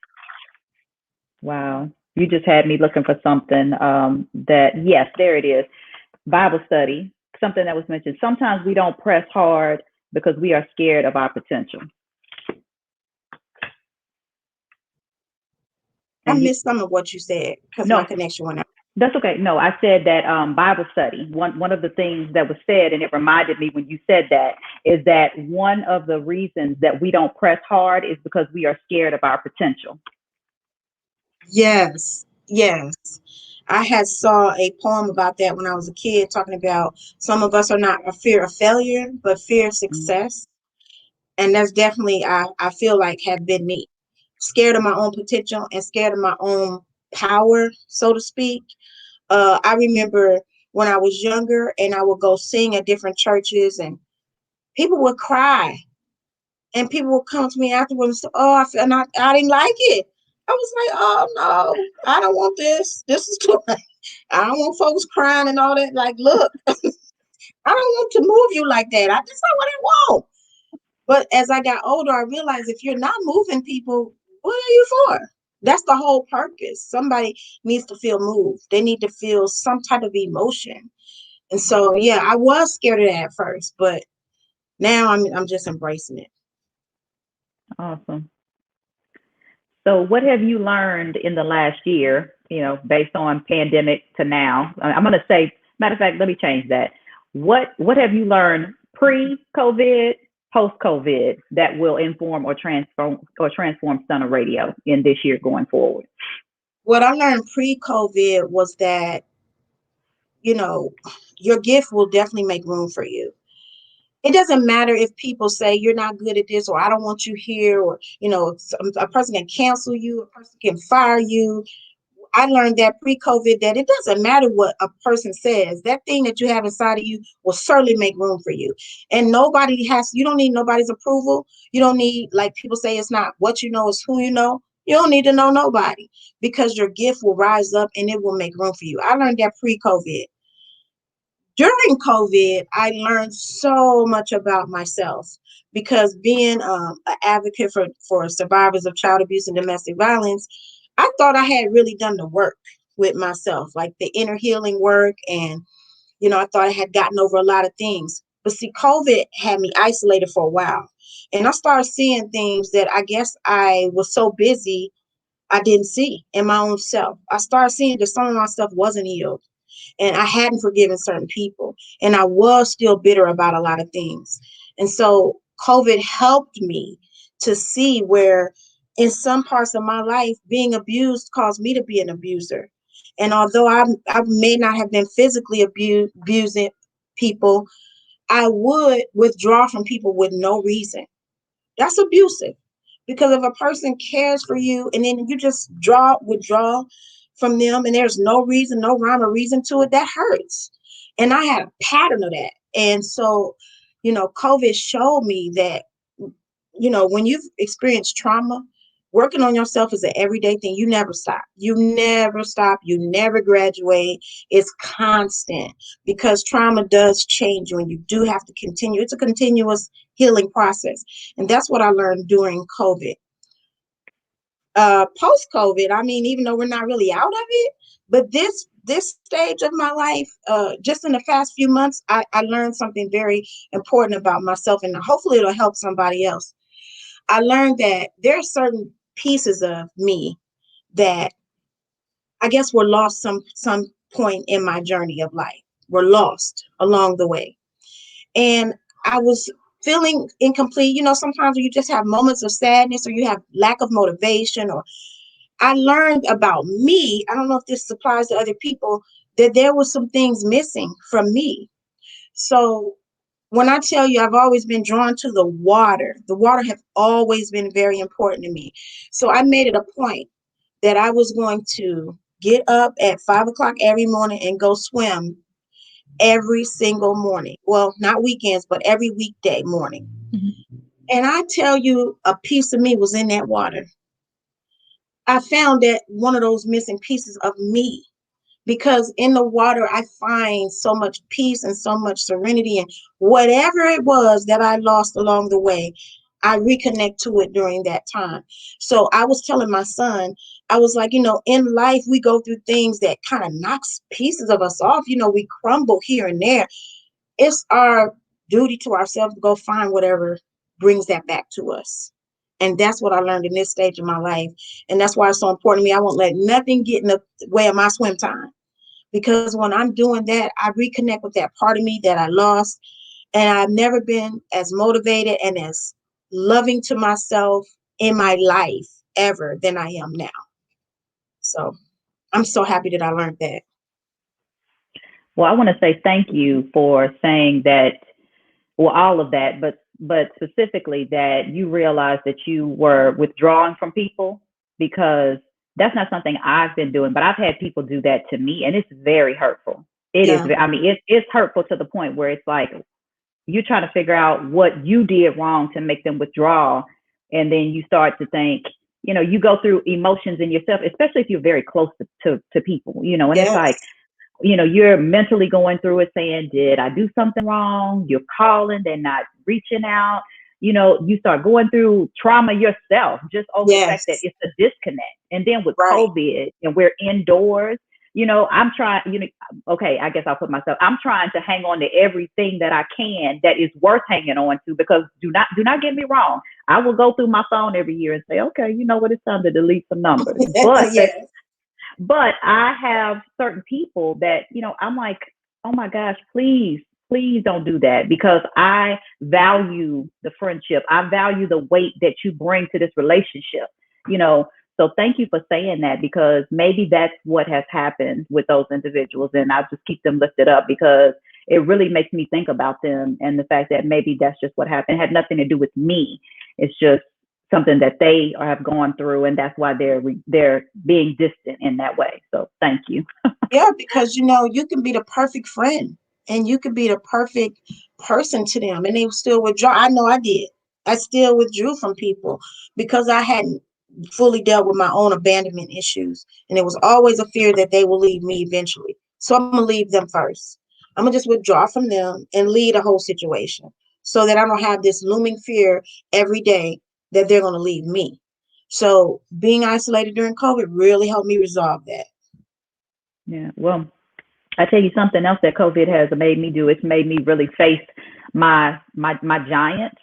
Wow. You just had me looking for something that, yes, there it is. Bible study, something that was mentioned. Sometimes we don't press hard because we are scared of our potential.
I
And you,
missed some of what you said because my
no,
connection went out.
that's okay. No, I said that Bible study. One of the things that was said, and it reminded me when you said that, is that one of the reasons that we don't press hard is because we are scared of our potential.
Yes, yes. I had saw a poem about that when I was a kid, talking about some of us are not a fear of failure, but fear of
Mm.
success. And that's definitely I feel like have been me. Scared of my own potential and scared of my own power, so to speak. I remember when I was younger and I would go sing at different churches and people would cry and people would come to me afterwards and say, "Oh, I didn't like it." I was like, "Oh no, I don't want this. This is too much. I don't want folks crying and all that. Like, look, I don't want to move you like that. That's not what I want." But as I got older, I realized if you're not moving people, what are you for? That's the whole purpose. Somebody needs to feel moved. They need to feel some type of emotion. And so, yeah, I was scared of that at first, but now I'm just embracing it.
Awesome. So, what have you learned in the last year, based on pandemic to now? I'm going to say, matter of fact, let me change that. What have you learned pre-COVID, post-COVID that will inform or transform Stunner Radio in this year going forward?
What I learned pre-COVID was that, you know, your gift will definitely make room for you. It doesn't matter if people say you're not good at this or I don't want you here or, a person can cancel you, a person can fire you. I learned that pre-COVID that it doesn't matter what a person says. That thing that you have inside of you will certainly make room for you. And you don't need nobody's approval. You don't need, like people say, it's not what you know, it's who you know. You don't need to know nobody because your gift will rise up and it will make room for you. I learned that pre-COVID. During COVID, I learned so much about myself because being an advocate for survivors of child abuse and domestic violence, I thought I had really done the work with myself, like the inner healing work and, I thought I had gotten over a lot of things. But see, COVID had me isolated for a while. And I started seeing things that I guess I was so busy I didn't see in my own self. I started seeing that some of my stuff wasn't healed and I hadn't forgiven certain people. And I was still bitter about a lot of things. And so COVID helped me to see where in some parts of my life, being abused caused me to be an abuser. And although I may not have been physically abusing people, I would withdraw from people with no reason. That's abusive. Because if a person cares for you and then you just withdraw from them and there's no reason, no rhyme or reason to it, that hurts. And I had a pattern of that. And so, COVID showed me that, when you've experienced trauma, working on yourself is an everyday thing. You never stop. You never stop. You never graduate. It's constant because trauma does change you and you do have to continue. It's a continuous healing process. And that's what I learned during COVID. Post COVID, I mean, even though we're not really out of it, but this stage of my life, just in the past few months, I learned something very important about myself, and hopefully it'll help somebody else. I learned that there are certain pieces of me that I guess were lost some point in my journey of life. Were lost along the way. And I was feeling incomplete. Sometimes you just have moments of sadness or you have lack of motivation. Or I learned about me. I don't know if this applies to other people, that there was some things missing from me. So when I tell you I've always been drawn to the water have always been very important to me. So I made it a point that I was going to get up at 5 o'clock every morning and go swim every single morning. Well, not weekends, but every weekday morning.
Mhm.
And I tell you, a piece of me was in that water. I found that one of those missing pieces of me, because in the water, I find so much peace and so much serenity, and whatever it was that I lost along the way, I reconnect to it during that time. So I was telling my son, I was like, in life, we go through things that kind of knocks pieces of us off. We crumble here and there. It's our duty to ourselves to go find whatever brings that back to us. And that's what I learned in this stage of my life. And that's why it's so important to me. I won't let nothing get in the way of my swim time. Because when I'm doing that, I reconnect with that part of me that I lost. And I've never been as motivated and as loving to myself in my life ever than I am now. So I'm so happy that I learned that.
Well, I want to say thank you for saying that, well, all of that, but specifically that you realized that you were withdrawing from people, because that's not something I've been doing, but I've had people do that to me, and it's very hurtful. It is.
Yeah.
I mean, it's hurtful to the point where it's like you're trying to figure out what you did wrong to make them withdraw, and then you start to think, you go through emotions in yourself, especially if you're very close to people, and it's like,
Yes.
you're mentally going through it saying, did I do something wrong? You're calling, they're not reaching out. You start going through trauma yourself just over the fact that
Yes.
it's a disconnect. And then with
Right.
COVID and we're indoors, I'm trying, okay, I guess I'll put myself, I'm trying to hang on to everything that I can that is worth hanging on to, because do not get me wrong. I will go through my phone every year and say, okay, you know what, it's time to delete some numbers. But
Yes.
but I have certain people that, I'm like, oh my gosh, please, please don't do that, because I value the friendship. I value the weight that you bring to this relationship, you know. So thank you for saying that, because maybe that's what has happened with those individuals. And I'll just keep them lifted up, because it really makes me think about them and the fact that maybe that's just what happened. It had nothing to do with me. It's just something that they have gone through, and that's why they're being distant in that way. So thank you.
Yeah, because you can be the perfect friend and you could be the perfect person to them and they still withdraw. I know I did. I still withdrew from people because I hadn't fully dealt with my own abandonment issues. And it was always a fear that they will leave me eventually. So I'm gonna leave them first. I'm gonna just withdraw from them and leave the whole situation so that I don't have this looming fear every day that they're gonna leave me. So being isolated during COVID really helped me resolve that.
Yeah. Well, I tell you something else that COVID has made me do. It's made me really face my giants.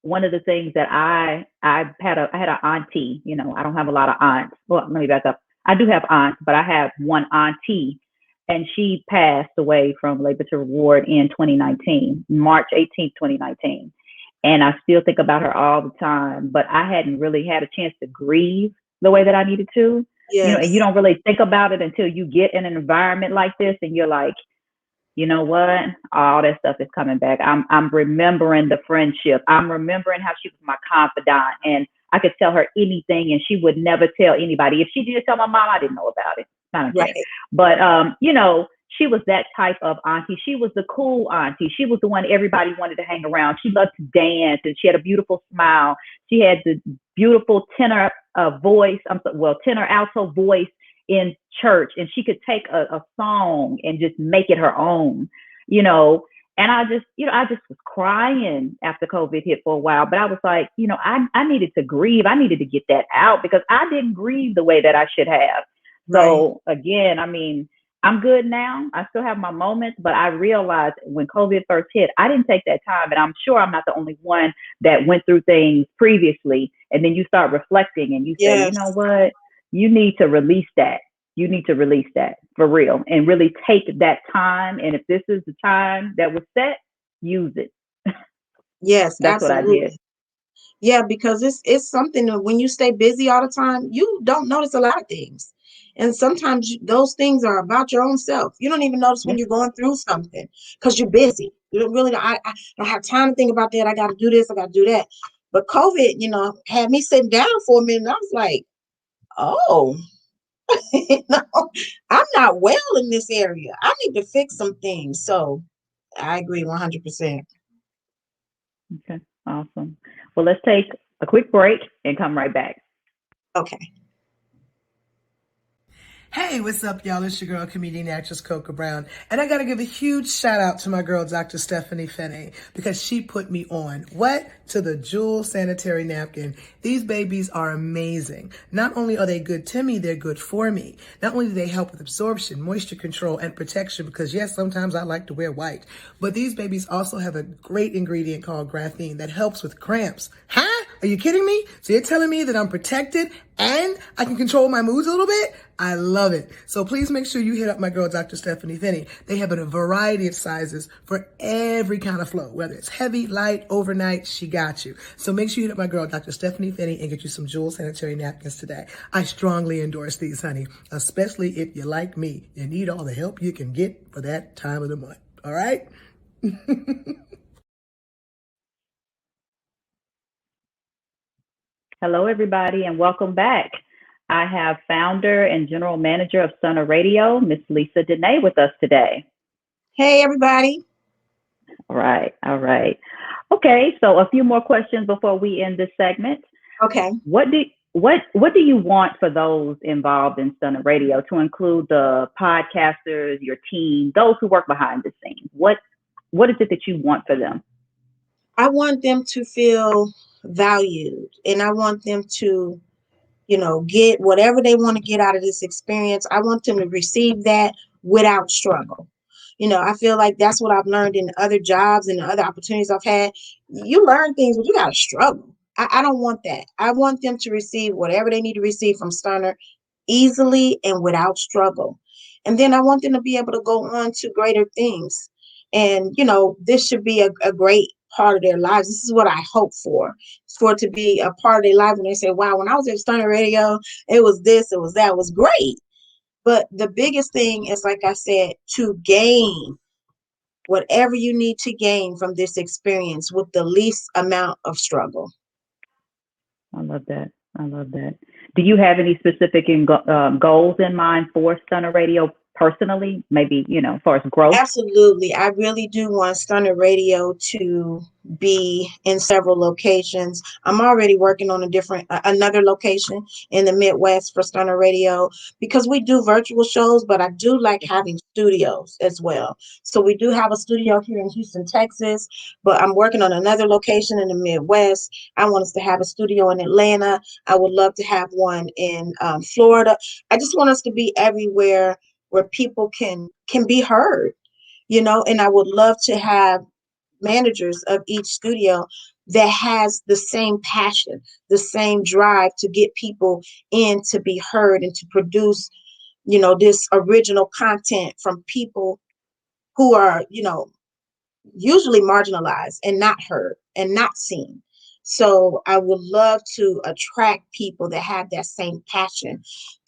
One of the things that I had an auntie. You know, I don't have a lot of aunts. Well, let me back up. I do have aunts, but I have one auntie, and she passed away from labor to reward in 2019, March 18th, 2019. And I still think about her all the time, but I hadn't really had a chance to grieve the way that I needed to. You know, and you
Yes.
don't really think about it until you get in an environment like this, and you're like, you know what? All that stuff is coming back. I'm remembering the friendship. I'm remembering how she was my confidant, and I could tell her anything, and she would never tell anybody. If she did tell my mom, I didn't know about it. I don't care.
Right.
But you know, she was that type of auntie. She was the cool auntie. She was the one everybody wanted to hang around. She loved to dance, and she had a beautiful smile. She had the beautiful tenor voice. Well, tenor alto voice in church, and she could take a song and just make it her own, you know. And I just was crying after COVID hit for a while. But I was like, you know, I needed to grieve. I needed to get that out because I didn't grieve the way that I should have.
Right.
So again, I mean, I'm good now. I still have my moments, but I realized when COVID first hit, I didn't take that time. And I'm sure I'm not the only one that went through things previously. And then you start reflecting and you say, you know
Yes.
what? You need to release that. You need to release that for real and really take that time. And if this is the time that was set, use it.
Yes,
That's what I did.
absolutely. Yeah, because it's something that when you stay busy all the time, you don't notice a lot of things. And sometimes those things are about your own self. You don't even notice when
Yeah.
you're going through something because you're busy. You don't really, I don't have time to think about that. I got to do this, I got to do that. But COVID, had me sitting down for a minute. And I was like, oh, I'm not well in this area. I need to fix some things. So I agree 100%.
Okay. Awesome. Well, let's take a quick break and come right back.
Okay.
Hey, what's up, y'all? It's your girl, comedian actress Coca Brown. And I got to give a huge shout out to my girl, Dr. Stephanie Finney, because she put me on. What? To the Jewel Sanitary Napkin. These babies are amazing. Not only are they good to me, they're good for me. Not only do they help with absorption, moisture control, and protection, because yes, sometimes I like to wear white, but these babies also have a great ingredient called graphene that helps with cramps. Huh? Are you kidding me? So you're telling me that I'm protected and I can control my moods a little bit? I love it. So please make sure you hit up my girl, Dr. Stephanie Finney. They have a variety of sizes for every kind of flow, whether it's heavy, light, overnight, she got you. So make sure you hit up my girl, Dr. Stephanie Finney, and get you some Jewel sanitary napkins today. I strongly endorse these, honey, especially if you're like me. You need all the help you can get for that time of the month. All right?
Hello, everybody, and welcome back. I have founder and general manager of Stunner Radio, Miss Lisa Denae, with us today.
Hey, everybody.
All right, all right. Okay, so a few more questions before we end this segment.
Okay.
What do you want for those involved in Stunner Radio, to include the podcasters, your team, those who work behind the scenes? What is it that you want for them?
I want them to feel valued and I want them to, get whatever they want to get out of this experience. I want them to receive that without struggle. I feel like that's what I've learned in other jobs and other opportunities I've had. You learn things, but you got to struggle. I don't want that. I want them to receive whatever they need to receive from Stunner easily and without struggle. And then I want them to be able to go on to greater things. And, this should be a great part of their lives. This is what I hope for it to be a part of their life when they say, wow, when I was at Stunner Radio, it was this, it was that, it was great. But the biggest thing is, like I said, to gain whatever you need to gain from this experience with the least amount of struggle.
I love that. I love that. Do you have any specific goals in mind for Stunner Radio personally? Maybe, as far as growth?
Absolutely. I really do want Stunner Radio to be in several locations. I'm already working on another location in the Midwest for Stunner Radio because we do virtual shows, but I do like having studios as well. So we do have a studio here in Houston, Texas, but I'm working on another location in the Midwest. I want us to have a studio in Atlanta. I would love to have one in Florida. I just want us to be everywhere where people can be heard, and I would love to have managers of each studio that has the same passion, the same drive to get people in to be heard and to produce, this original content from people who are, usually marginalized and not heard and not seen. So I would love to attract people that have that same passion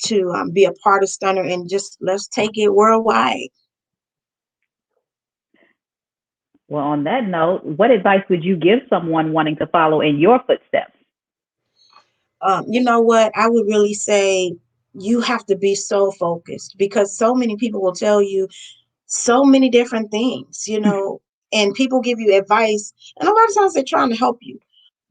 to be a part of Stunner, and just let's take it worldwide.
Well, on that note, what advice would you give someone wanting to follow in your footsteps?
You know what? I would really say you have to be so focused, because so many people will tell you so many different things, and people give you advice, and a lot of times they're trying to help you.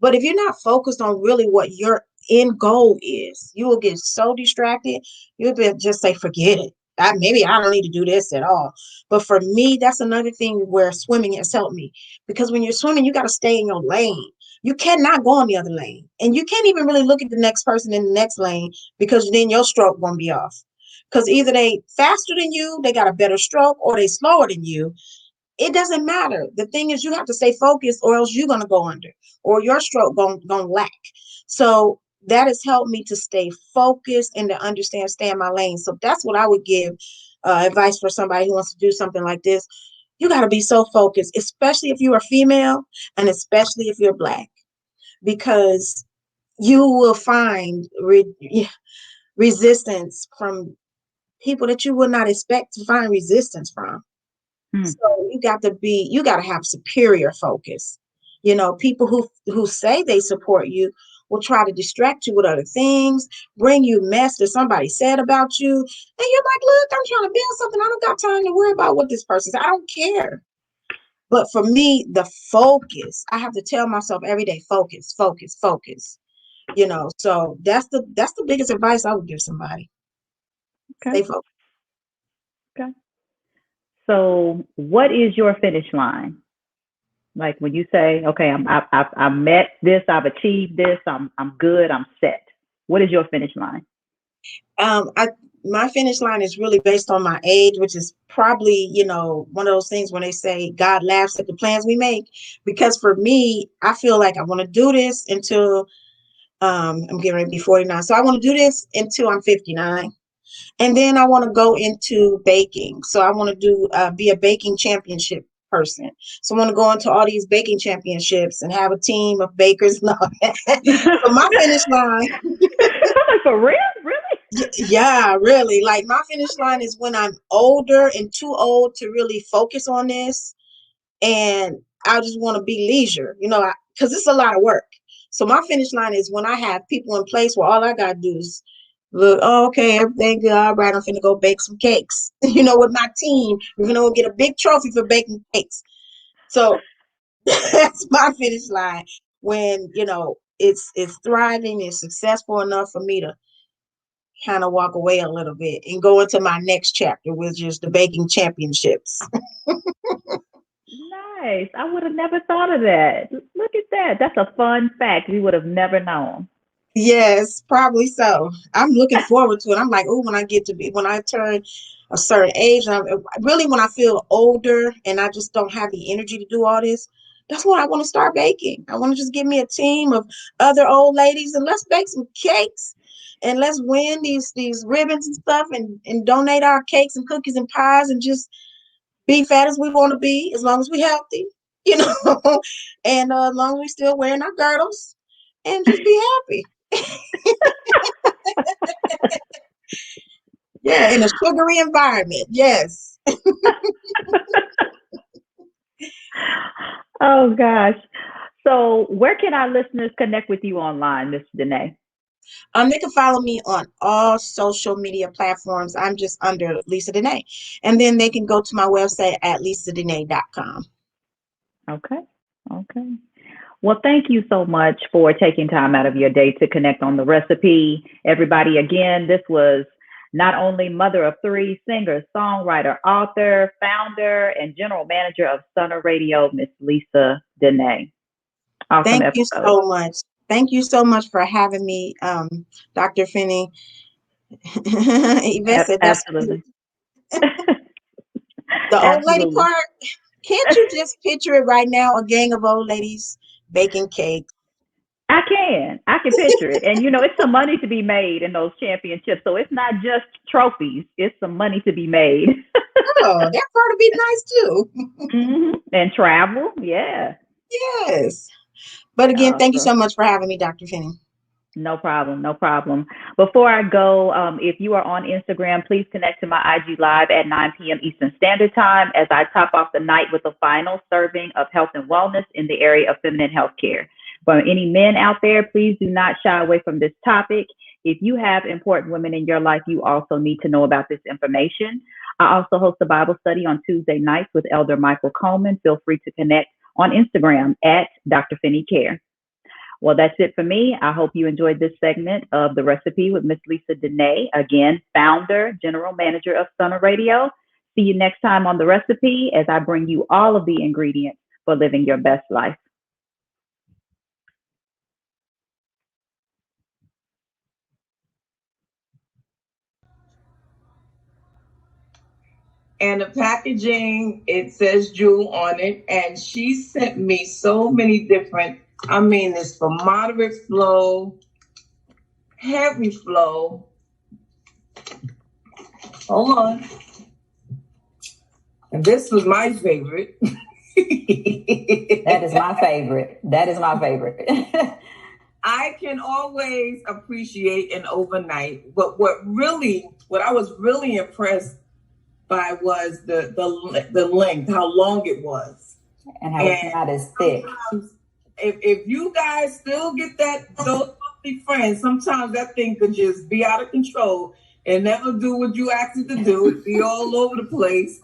But if you're not focused on really what your end goal is, you will get so distracted. You'll just say, forget it. Maybe I don't need to do this at all. But for me, that's another thing where swimming has helped me. Because when you're swimming, you got to stay in your lane. You cannot go on the other lane. And you can't even really look at the next person in the next lane, because then your stroke won't be off. Because either they faster than you, they got a better stroke, or they slower than you. It doesn't matter. The thing is, you have to stay focused, or else you're going to go under, or your stroke going to lack. So that has helped me to stay focused and to understand, stay in my lane. So that's what I would give advice for somebody who wants to do something like this. You got to be so focused, especially if you are female, and especially if you're Black, because you will find resistance from people that you would not expect to find resistance from.
Hmm.
So you got to have superior focus. People who say they support you will try to distract you with other things, bring you mess that somebody said about you. And you're like, look, I'm trying to build something. I don't got time to worry about what this person says. I don't care. But for me, the focus, I have to tell myself every day, focus, focus, focus. So that's the biggest advice I would give somebody.
Okay.
Stay focused.
Okay. So, what is your finish line? Like when you say, "Okay, I've met this, I've achieved this, I'm good, I'm set." What is your finish line?
I My finish line is really based on my age, which is probably, one of those things when they say God laughs at the plans we make. Because for me, I feel like I want to do this until I'm getting ready to be 49. So I want to do this until I'm 59. And then I want to go into baking. So I want to do be a baking championship person. So I want to go into all these baking championships and have a team of bakers and all that. So my finish line,
For real? Really?
yeah, really. Like my finish line is when I'm older and too old to really focus on this, and I just want to be leisure, because it's a lot of work. So my finish line is when I have people in place where all I gotta do is look, oh, okay, everything good. All right, I'm finna go bake some cakes, with my team. We're gonna go get a big trophy for baking cakes. So that's my finish line, when it's thriving, it's successful enough for me to kind of walk away a little bit and go into my next chapter, which is the baking championships.
Nice. I would have never thought of that. Look at that. That's a fun fact we would have never known.
Yes, probably so. I'm looking forward to it. I'm like, oh, when I turn a certain age, and really when I feel older and I just don't have the energy to do all this, that's when I want to start baking. I want to just give me a team of other old ladies, and let's bake some cakes, and let's win these ribbons and stuff, and donate our cakes and cookies and pies, and just be fat as we want to be, as long as we're healthy, you know, and as long as we still wearing our girdles, and just be happy. Yeah, in a sugary environment. Yes.
Oh gosh. So, where can our listeners connect with you online, Miss Denae?
They can follow me on all social media platforms. I'm just under Lisa Denae. And then they can go to my website at lisadenae.com.
Okay. Okay. Well, thank you so much for taking time out of your day to connect on the recipe. Everybody, again, this was not only mother of three, singer, songwriter, author, founder, and general manager of Stunner Radio, Miss Lisa Denae. Awesome
Thank you
episode.
so much. Thank you so much for having me, Dr. Finney. Yvette said that's
Absolutely.
The old lady
Absolutely.
part, can't you just picture it right now? A gang of old ladies baking cake.
I can. I can picture it. And, it's some money to be made in those championships. So it's not just trophies, it's some money to be made.
Oh, that part would be nice too.
And travel. Yeah.
Yes. But again, thank you so
Awesome.
much for having me, Dr. Finney.
No problem. No problem. Before I go, if you are on Instagram, please connect to my IG Live at 9 p.m. Eastern Standard Time as I top off the night with a final serving of health and wellness in the area of feminine health care. For any men out there, please do not shy away from this topic. If you have important women in your life, you also need to know about this information. I also host a Bible study on Tuesday nights with Elder Michael Coleman. Feel free to connect on Instagram at Dr. Finney Care. Well, that's it for me. I hope you enjoyed this segment of The Recipe with Miss Lisa Denae, again, founder, general manager of Stunner Radio. See you next time on The Recipe as I bring you all of the ingredients for living your best life.
And the packaging, it says Jewel on it. And she sent me so many different, it's for moderate flow, heavy flow. Hold on. And this was my favorite.
That is my favorite. That is my favorite.
I can always appreciate an overnight. But what I was really impressed by was the length, how long it was.
And how it's not as thick.
If you guys still get those monthly friends, sometimes that thing could just be out of control and never do what you asked it to do, be all over the place.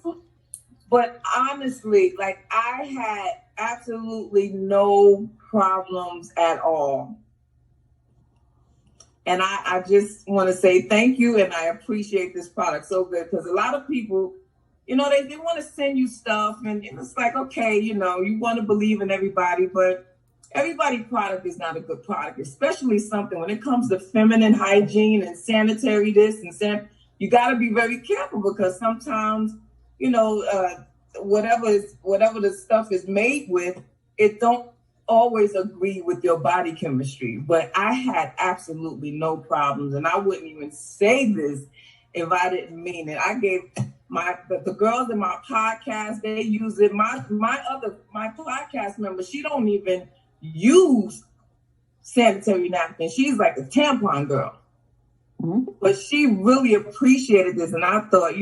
But honestly, I had absolutely no problems at all. And I just want to say thank you, and I appreciate this product so good, because a lot of people, they want to send you stuff, and it's like, okay, you want to believe in everybody, but everybody's product is not a good product, especially something when it comes to feminine hygiene and sanitary this and you got to be very careful, because sometimes, whatever the stuff is made with, it don't always agree with your body chemistry. But I had absolutely no problems, and I wouldn't even say this if I didn't mean it. I gave the girls in my podcast, they use it. My podcast member, she don't even use sanitary napkins. She's like a tampon girl. Mm-hmm. But she really appreciated this, and I thought,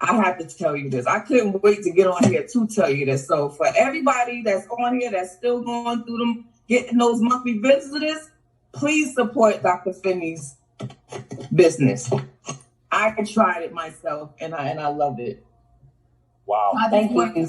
I have to tell you this. I couldn't wait to get on here to tell you this. So for everybody that's on here that's still going through them, getting those monthly visitors, please support Dr. Finney's business. I tried it myself, and I loved it.
Wow.
Thank you.